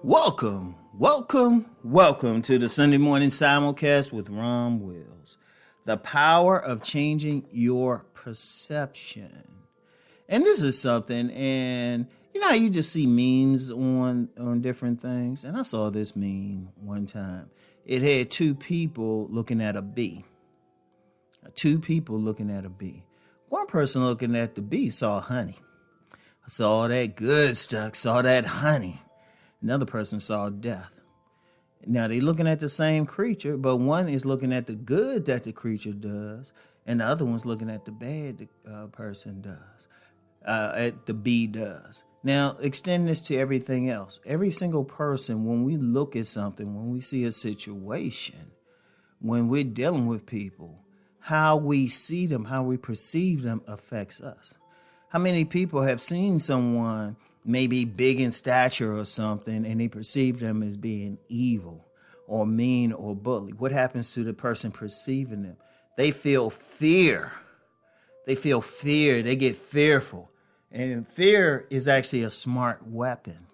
Welcome to the Sunday morning simulcast with Rom Wills. The power of changing your perception. And this is something, and you know how you just see memes on different things? And I saw this meme one time. It had two people looking at a bee. Two people looking at a bee. One person looking at the bee saw honey. Saw all that good stuff, saw that honey. Another person saw death. Now they looking at the same creature, but one is looking at the good that the creature does, and the other one's looking at the bad the person does, at the bee does. Now extend this to everything else. Every single person, when we look at something, when we see a situation, when we're dealing with people, how we see them, how we perceive them affects us. How many people have seen someone maybe big in stature or something, and they perceive them as being evil or mean or bully? What happens to the person perceiving them? They feel fear. They get fearful. And fear is actually a smart weapon.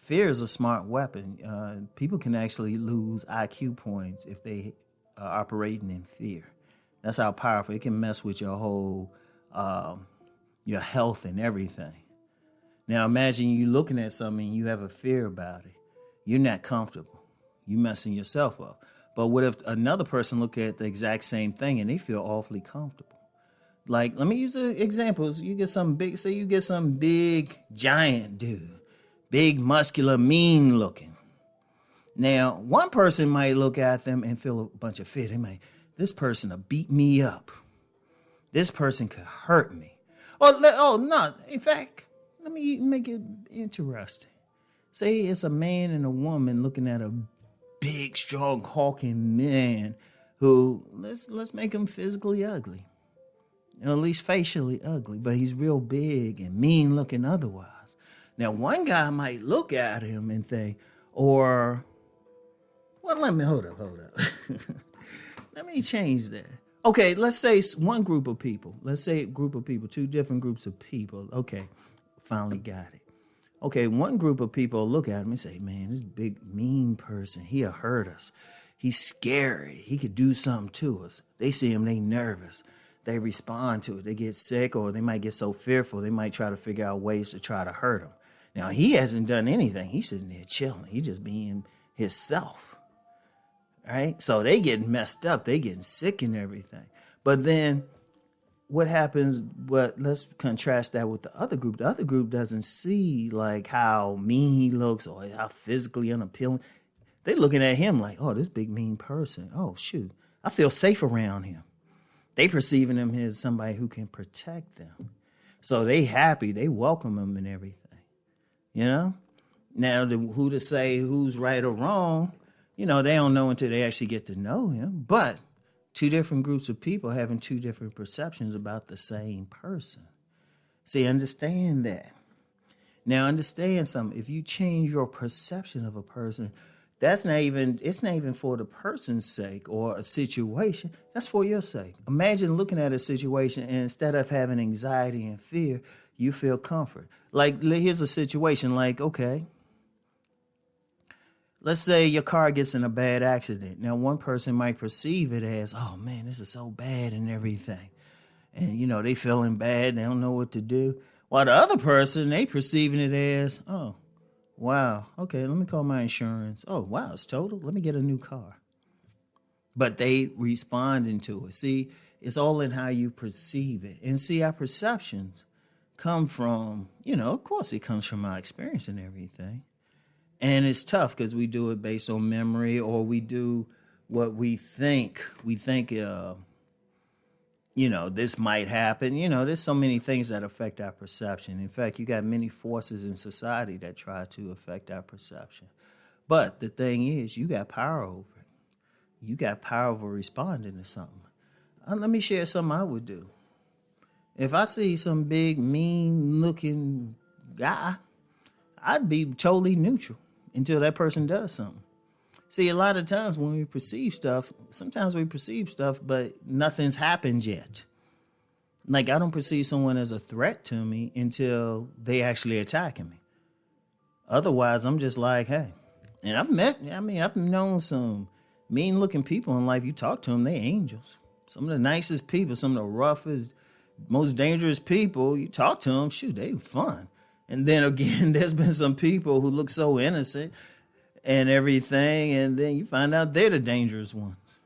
Fear is a smart weapon. People can actually lose IQ points if they are operating in fear. That's how powerful. It can mess with your whole, your health and everything. Now imagine you looking at something and you have a fear about it. You're not comfortable. You're messing yourself up. But what if another person look at the exact same thing and they feel awfully comfortable? Like, let me use the examples. You get some big giant dude, big, muscular, mean looking. Now, one person might look at them and feel a bunch of fear. They might, this person will beat me up. This person could hurt me. No, in fact, let me make it interesting. Say it's a man and a woman looking at a big, strong, hulking man who, let's make him physically ugly. Or at least facially ugly, but he's real big and mean looking otherwise. Now, one guy might look at him and think, hold up. Let me change that. Okay, let's say one group of people. Let's say a group of people, two different groups of people. Okay, finally got it. Okay, one group of people look at him and say, man, this big, mean person, he'll hurt us. He's scary. He could do something to us. They see him, they nervous. They respond to it. They get sick, or they might get so fearful, they might try to figure out ways to try to hurt him. Now, he hasn't done anything. He's sitting there chilling. He's just being himself. Right? So they getting messed up. They getting sick and everything. But then what happens, let's contrast that with the other group. The other group doesn't see like how mean he looks or how physically unappealing. They looking at him like, oh, this big mean person. Oh, shoot. I feel safe around him. They perceiving him as somebody who can protect them. So they happy. They welcome him and everything. You know? Now, who to say who's right or wrong, they don't know until they actually get to know him. But two different groups of people having two different perceptions about the same person. See, understand that. Now, understand something. If you change your perception of a person, it's not even for the person's sake or a situation. That's for your sake. Imagine looking at a situation and instead of having anxiety and fear, you feel comfort. Like, here's a situation like, okay, let's say your car gets in a bad accident. Now, one person might perceive it as, oh, man, this is so bad and everything. And, they feeling bad. They don't know what to do. While the other person, they perceiving it as, oh, wow, okay, let me call my insurance. Oh, wow, it's total. Let me get a new car. But they responding to it. See, it's all in how you perceive it. And see, our perceptions come from, of course it comes from our experience and everything. And it's tough because we do it based on memory, or we do what we think. We think, this might happen. There's so many things that affect our perception. In fact, you got many forces in society that try to affect our perception. But the thing is, you got power over it. You got power over responding to something. Let me share something I would do. If I see some big, mean-looking guy, I'd be totally neutral until that person does something. See, a lot of times when we perceive stuff, sometimes we perceive stuff, but nothing's happened yet. Like, I don't perceive someone as a threat to me until they actually attacking me. Otherwise, I'm just like, hey. And I've known some mean looking people in life. You talk to them, they angels. Some of the nicest people, some of the roughest, most dangerous people, you talk to them, shoot, they fun. And then again, there's been some people who look so innocent and everything, and then you find out they're the dangerous ones.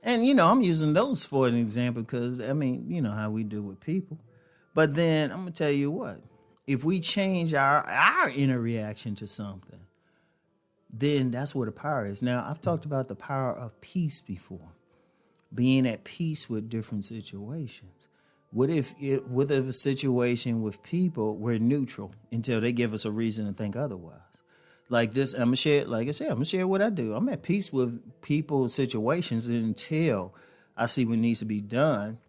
And, I'm using those for an example because, you know how we do with people. But then I'm going to tell you what, if we change our inner reaction to something, then that's where the power is. Now, I've talked about the power of peace before, being at peace with different situations. What if a situation with people, we're neutral until they give us a reason to think otherwise? Like this, I'm going to share what I do. I'm at peace with people, situations until I see what needs to be done.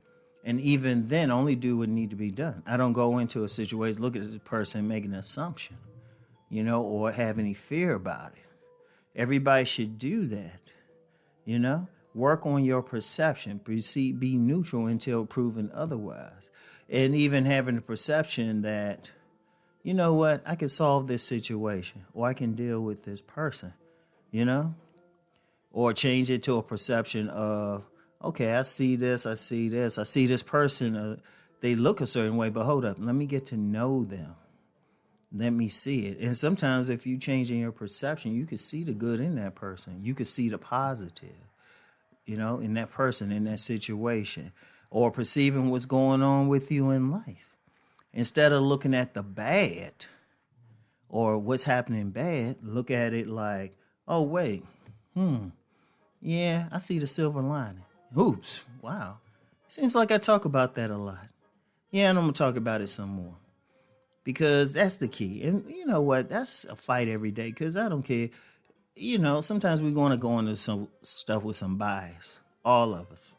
And even then, only do what need to be done. I don't go into a situation, look at this person, make an assumption, or have any fear about it. Everybody should do that, Work on your perception. Be neutral until proven otherwise. And even having the perception that, you know what, I can solve this situation, or I can deal with this person, or change it to a perception of, okay, I see this, I see this person, they look a certain way, but hold up, let me get to know them. Let me see it. And sometimes if you change in your perception, you can see the good in that person. You can see the positive, in that person, in that situation, or perceiving what's going on with you in life. Instead of looking at the bad or what's happening bad, look at it like, oh, wait, yeah, I see the silver lining. Oops, wow. It seems like I talk about that a lot. Yeah, and I'm going to talk about it some more. Because that's the key. And you know what? That's a fight every day because I don't care. Sometimes we're going to go into some stuff with some bias. All of us.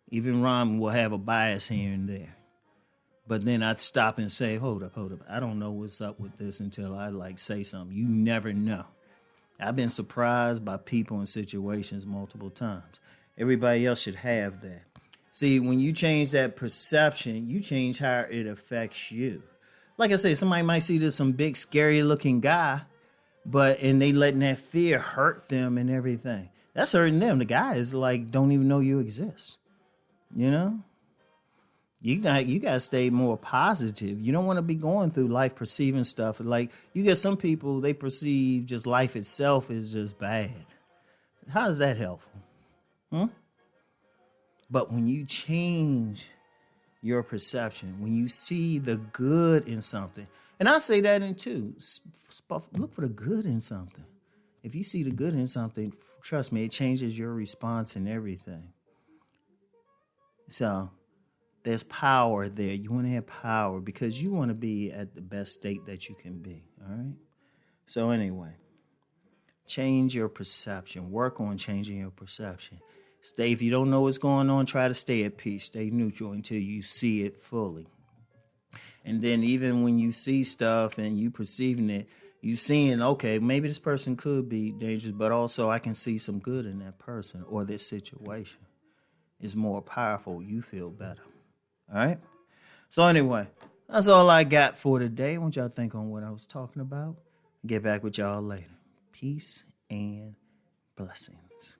Even Rom will have a bias here and there. But then I'd stop and say, hold up. I don't know what's up with this until I say something. You never know. I've been surprised by people and situations multiple times. Everybody else should have that. See, when you change that perception, you change how it affects you. Like I say, somebody might see this some big, scary looking guy, and they letting that fear hurt them and everything. That's hurting them. The guy is like, don't even know you exist. You got to stay more positive. You don't want to be going through life perceiving stuff. Like you get some people, they perceive just life itself is just bad. How is that helpful? But when you change your perception, when you see the good in something, and I say that in too, look for the good in something. If you see the good in something, trust me, it changes your response and everything. So there's power there. You want to have power because you want to be at the best state that you can be. All right. So anyway, change your perception. Work on changing your perception. If you don't know what's going on, try to stay at peace. Stay neutral until you see it fully. And then even when you see stuff and you perceiving it, you seeing, okay, maybe this person could be dangerous, but also I can see some good in that person or this situation. It's more powerful. You feel better. All right? So anyway, that's all I got for today. I want y'all to think on what I was talking about. Get back with y'all later. Peace and blessings.